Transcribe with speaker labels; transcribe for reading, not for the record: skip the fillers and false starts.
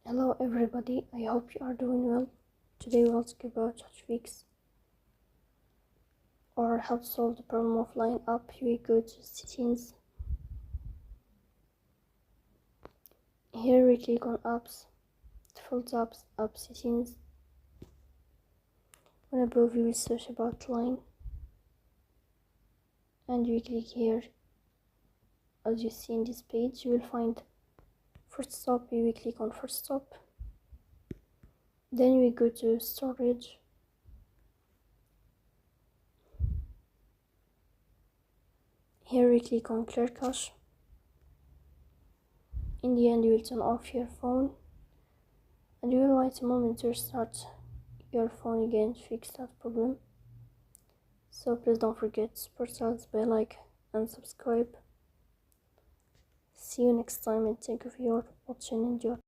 Speaker 1: Hello everybody, I hope you are doing well. Today we'll talk about how to fix or help solve the problem of line up. We go to settings. Here we click on apps, default apps, app settings. When above we will search about line and we click here. As you see in this page you will find first stop. We will click on first stop. Then we go to storage. Here we click on clear cache. In the end you will turn off your phone and you will wait a moment to restart your phone again to fix that problem. So please don't forget to support us by like and subscribe. See you next time and thank you for your watching and enjoy.